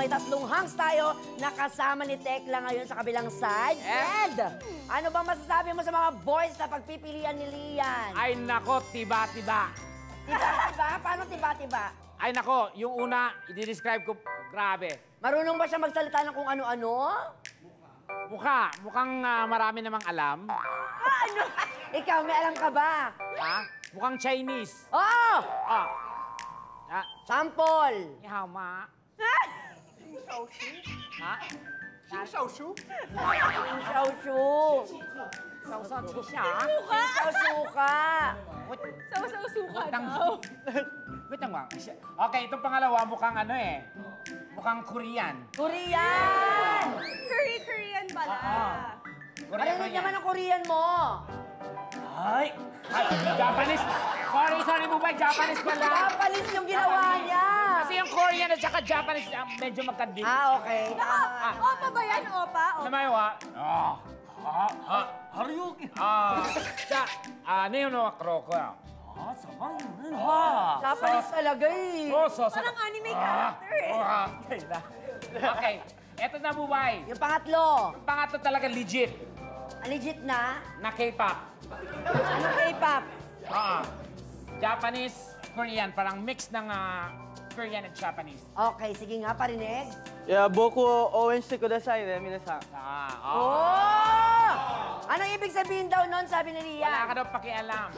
may tatlong hangs tayo na kasama ni Tekla ngayon sa kabilang side. And ano bang masasabi mo sa mga boys na pagpipilian ni Lian? Ay nako, tiba-tiba. Tiba-tiba? Paano tiba-tiba? Ay nako, yung una, i-describe ko, grabe. Marunong ba siya magsalita ng kung ano-ano? Mukhang marami namang alam. Ano? Ikaw, may alam ka ba? Ha? Mukhang Chinese. Oh! Ah. Sample! Ni hao ma. Ha? Xiaoshu. Sausaw siya. Suka. Sausaw-suka Utang. daw. Wait lang ba? Okay, itong pangalawa mukhang ano eh. Mukhang Korean. Korean! Korean pala. Marinig naman ang Korean mo. Ay! Japanese! Sorry, Bubay. Japanese pala. Japanese yung ginawa niya. Kasi yung Korean at saka Japanese medyo magkadip. Okay. Opa ba yan? Opa? Namayawa? Haryuki. Sa, ano yun o, kroko? Japanese talaga eh. Parang anime character eh. Okay, eto na Bubay. Yung pangatlo. Pangatlo talaga legit Legit na. na K-pop. Ano K-pop? Japanese, Korean. Parang mix ng Korean at Japanese. Okay, sige nga, parinig. Yeah, boku owenshite kudasai ne, minasan. Oh! Anong ibig sabihin daw nun, sabi ni Lian? Wala ka daw pakialam.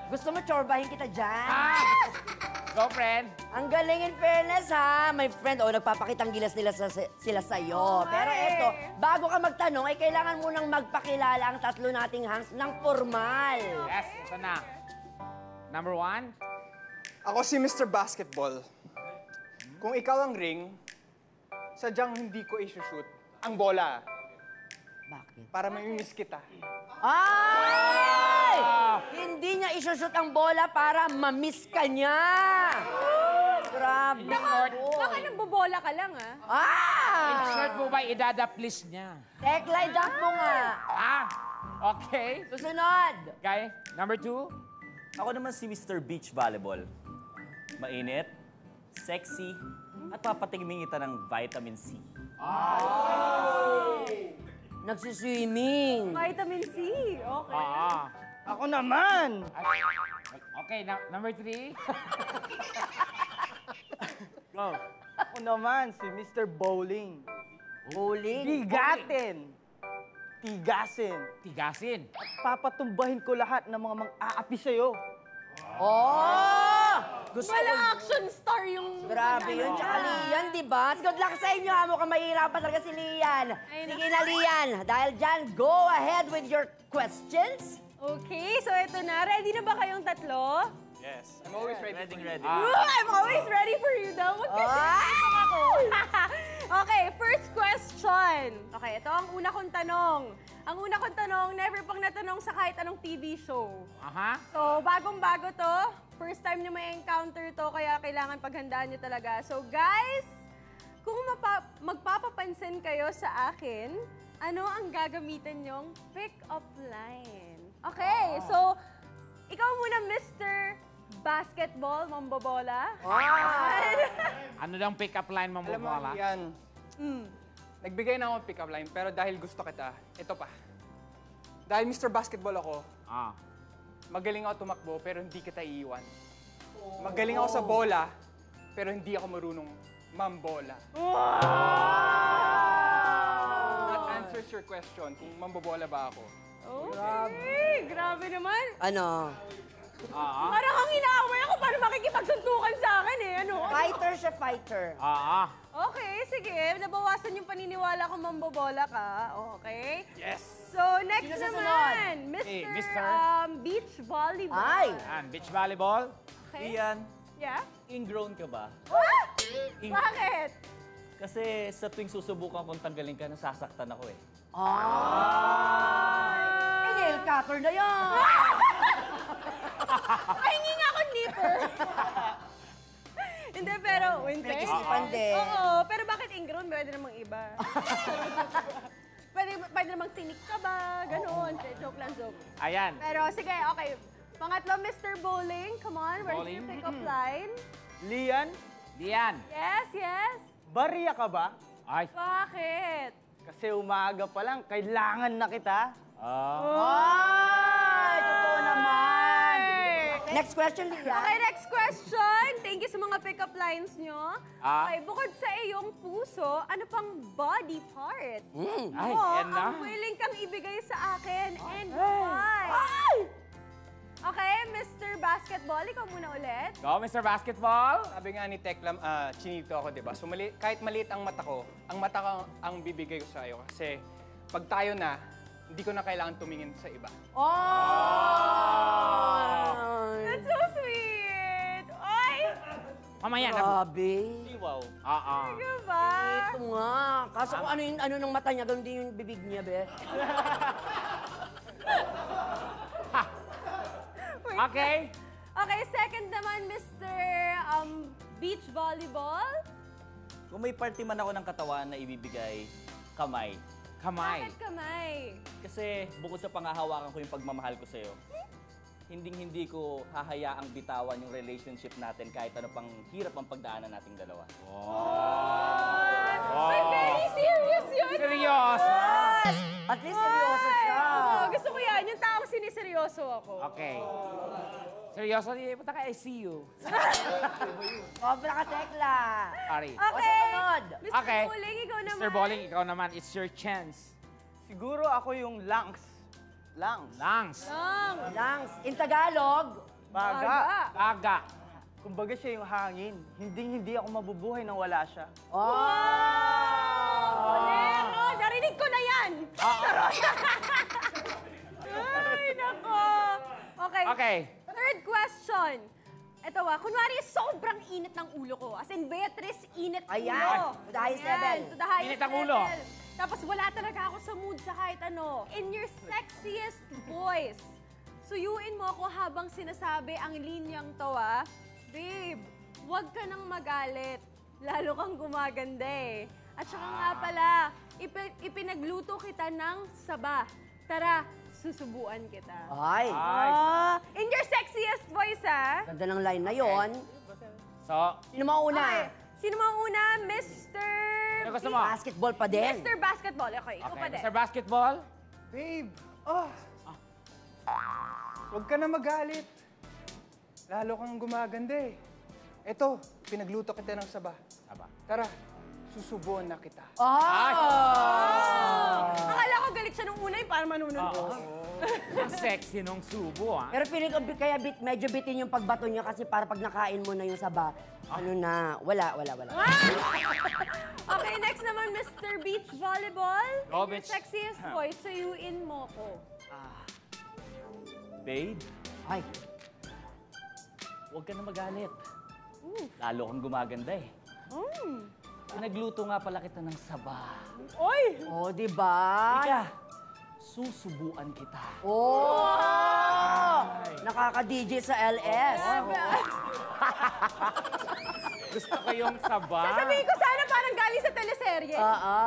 Gusto mo chorbahin kita dyan? Go, friend. Ang galing in fairness, ha? My friend, nagpapakitang gilas nila sila sa'yo. Pero eto, bago ka magtanong, ay kailangan munang magpakilala ang tatlo nating hangs ng formal. Yes, ito na. Number 1. Ako si Mr. Basketball. Kung ikaw ang ring, sadyang hindi ko i-shoot ang bola Bakit? para mamimiss kita. Ay! Hindi niya isushoot ang bola para mamiss ka niya. Grabe. Baka nagbobola ka lang ah. In short, Bubay, idada-please niya. Tekla, dump mo nga. Okay. Susunod. Okay, number 2. Ako naman si Mr. Beach Volleyball. Mainit, sexy, at papatigming kita ng vitamin C. Nagsiswimming. Vitamin C. Okay. Ako naman! Okay, number 3. Go. Ako naman si Mr. Bowling. Bowling. Bigatin! Tigasin! Tigasin. Papatumbahin ko lahat ng mga mang-aapi sa'yo. Oh! Gusto Wala ko. action star yung... Grabe yun. Tsaka Lian, di ba? Good luck sa inyo. Mukhang mahirapan talaga si Lian. Sige na, Lian. Dahil dyan, go ahead with your questions. Okay, so ito na. Ready na ba kayong tatlo? Yes. I'm always ready. Ready. I'm always ready for you daw. Magkasya ako. Okay, first question. Okay, ito ang una kong tanong. Ang una kong tanong, never pang natanong sa kahit anong TV show. So, bagong-bago to. First time nyo may encounter to, kaya kailangan paghandaan nyo talaga. So, guys, kung magpapapansin kayo sa akin, ano ang gagamitin nyong pick-up line? Okay, so, ikaw muna, Mr. Basketball, mambobola. Ano lang pick-up line mo Alam mo, Bola? yan. Nagbigay na ako ng pick-up line, pero dahil gusto kita, ito pa. Dahil Mr. Basketball ako, magaling ako tumakbo, pero hindi kita iiwan. Magaling ako sa bola, pero hindi ako marunong mambola. That answers your question, kung mambobola ba ako. Okay, grabe naman. Ano? Parang ang inaaway ako para makikipagsuntukan sa akin eh. Ano? Fighter siya, fighter. Okay, sige. Nabawasan yung paniniwala ko mambobola ka. Okay? Yes! So, next Sino susunod? naman, Eh, Mr. Mr. Beach Volleyball. Ay! Yan, beach volleyball. Okay. Iyan, Yeah? ingrown ka ba? Bakit? Kasi sa tuwing susubukan kong tanggalin ka, nasasaktan ako eh. Nail cutter na yan. Ay, hindi nga ako nipper. Hindi, pero, Wednesday? Pinag-isipan din. Oo, pero bakit ingrown? Pwede namang iba. pwede namang tinik ka ba? Ganon. Joke lang, joke. Ayan. Pero sige, okay. Pangatlo, Mr. Bowling. Come on, where's your Bowling. pick-up line? Lian, Lian. Yes, yes. Bariya ka ba? Ay. Bakit? Kasi umaga pa lang, kailangan na kita. Ay, totoo naman. Next question, Okay, Lian. next question. Thank you sa mga pick-up lines nyo. Ah. Okay, bukod sa iyong puso, ano pang body part Ay, mo yan na. ang willing kang ibigay sa akin and why? Okay, Mr. Basketball, ikaw muna ulit. Go, Mr. Basketball. Sabi nga ni Teklam, chinito ako, di ba? So kahit maliit ang mata ko ang bibigay ko sa iyo. Kasi pag tayo na, hindi ko na kailangan tumingin sa iba. Oh! That's so sweet! Oy! Mamaya na. Grabe. Wow. Oo. Diba? Ito nga. Kaso kung ano yung ano ng mata niya, ganun din yung bibig niya, be. Okay. Okay, second naman, Mr. Beach Volleyball. Kung may party man ako ng katawan na ibibigay, kamay. Kamay. Bakit kamay? Kasi bukod sa pangahawakan ko yung pagmamahal ko sa'yo, hindi ko hahayaang bitawan yung relationship natin kahit ano pang hirap ang pagdaanan nating dalawa. Ay, very serious yun! Seryoso. At least seryoso siya. Oo, gusto ko yan. Yung taong siniseryoso ako. Okay. Seryoso, punta ka ICU. Sobra ka, Tekla. Sorry. O, susunod. Mr. Okay. Bowling, ikaw naman. Mr. Bowling, ikaw naman. It's your chance. Siguro ako yung lungs. Lungs. Lungs. Langs. In Tagalog, Baga. Aga. Kumbaga siya yung hangin. Hindi ako mabubuhay nang wala siya. Bolero, narinig ko na yan! Ay, nako. Okay. Okay. Third question. Ito kunwari sobrang init ng ulo ko. As in, Beatrice, init Ayan, ulo. to the highest Ayan, level. To the highest Init ang ulo. level. Tapos wala talaga ako sa mood sa kahit ano. In your sexiest voice, suyuin mo ako habang sinasabi ang linyang to, Babe, huwag ka nang magalit. Lalo kang gumaganda eh. At saka nga pala, ipinagluto kita ng saba. Tara, susubuan kita. ay, In your sexiest voice, ganda ng line na yon. So, Sino mauna? Okay. Sino mo una? Mr. ano gusto mo? Basketball pa din. Mr. Basketball. Okay, ikaw Okay, pa din. Mr. Basketball. Babe, huwag ka na magalit. Lalo kang gumaganda eh. Eto, pinagluto kita ng saba. Aba. Tara, susubuan na kita. Akala ko galit siya nung una para manunod. Ang sexy nung subo, ah. Pero feeling ko kaya medyo bitin yung pagbato niya kasi para pag nakain mo na yung saba, ano na, wala. Okay, next naman, Mr. Beach Volleyball. Go, In your Beach. sexiest voice, suyuin mo ko. Babe, Ay, huwag ka na magalit. Lalo kang gumaganda eh. Pinagluto nga pala kita ng saba. Oy! oh, di ba? Ika, susubuan kita. Oh! Nakaka-DJ sa LS. Gusto ko yung saba. Sabihin ko sana parang galing sa teleserye. Oo.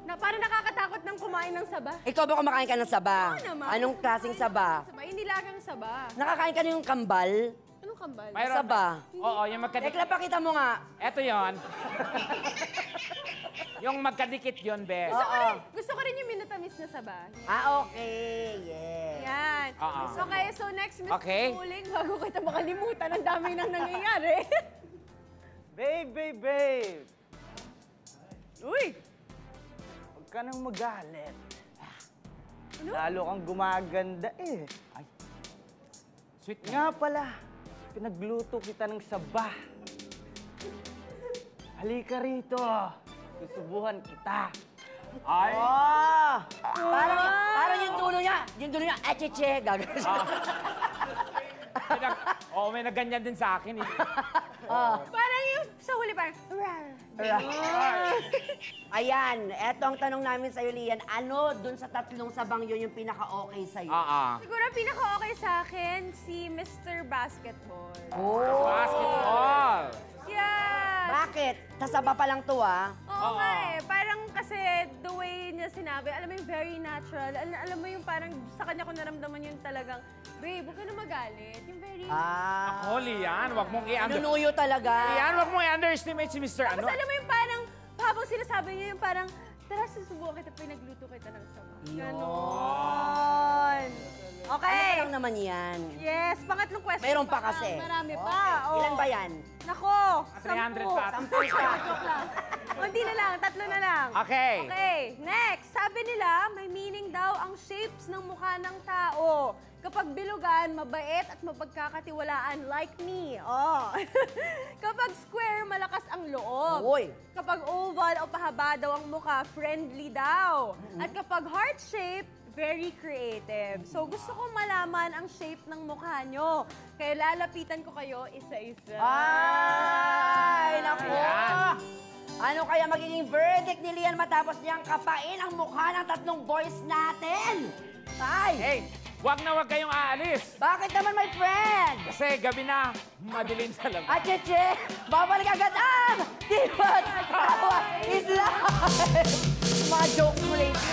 Na parang nakakatakot ng kumain ng saba. Ikaw ba kumakain ka ng saba? Oo naman. Anong klaseng saba? Saba, hindi lagang saba. Nakakain ka na yung kambal? Anong kambal? Mayroon- Saba? Oo, yung magkadikit. Tekla, pakita mo nga. Eto yon. Yung magkadikit yon, be. Oo. Gusto ko rin yung minutamis na saba. Okay. Yes. Yan. Oo. Okay, so next, Mr. Okay. Bowling, bago kita makalimutan, ang dami nang nangyayari. Babe. Uy! Huwag ka nang magalit. Lalo kang gumaganda eh. Sweet Nga pala, pinagluto kita ng saba. Halika rito. Susubuhan kita. Ay. Oh! Parang yung dulo niya, acheche, gagawin siya. Oo, may nagganyan din sa akin eh. Parang yung sa huli parang... Ayan, eto ang tanong namin sa'yo, Lian. Ano dun sa tatlong sabang yun yung pinaka-okay sa'yo? Oo. Siguro ang pinaka-okay sa akin, si Mr. Basketball. Oh! Basketball. Yan! Bakit? Sasaba pa lang to, ah. Oo nga eh. Parang kasi the way niya sinabi, alam mo yung very natural. Alam mo yung parang sa kanya ko naramdaman yung talagang, babe, huwag ka na magalit. Yung very... Ako, Lian, wag mong Nanunuyo talaga. Lian, wag mong i-underestimate si Mr. Tapos alam mo yung parang, habang sinasabi niya yung parang, tara, susubukan kita, pinagluto kita ng sama. Ganon. Okay. Ano lang naman yan? Yes, pangatlong question. Mayroon pa kasi. Marami pa. Oh. Ilan ba yan? Nako, 300 pa. 10. Joke lang. Hindi na lang, 3 na lang. Okay. Okay, next. Sabi nila, may meaning daw ang shapes ng mukha ng tao. Kapag bilugan, mabait at mapagkakatiwalaan like me. Oh. Kapag square, malakas ang loob. Uy. Kapag oval o pahaba daw ang mukha, friendly daw. At kapag heart shape, very creative. So gusto ko malaman ang shape ng mukha nyo. Kaya lalapitan ko kayo isa-isa. Ay, naku. Ayan. Ano kaya magiging verdict ni Lian matapos niyang kapain ang mukha ng 3 boys natin? Ay! Hey, wag na wag kayong aalis. Bakit naman, my friend? Kasi gabi na, madilim sa labas. At Cheche, babalik agad ang Tibat Tawa is Live! Mga jokes mo lately.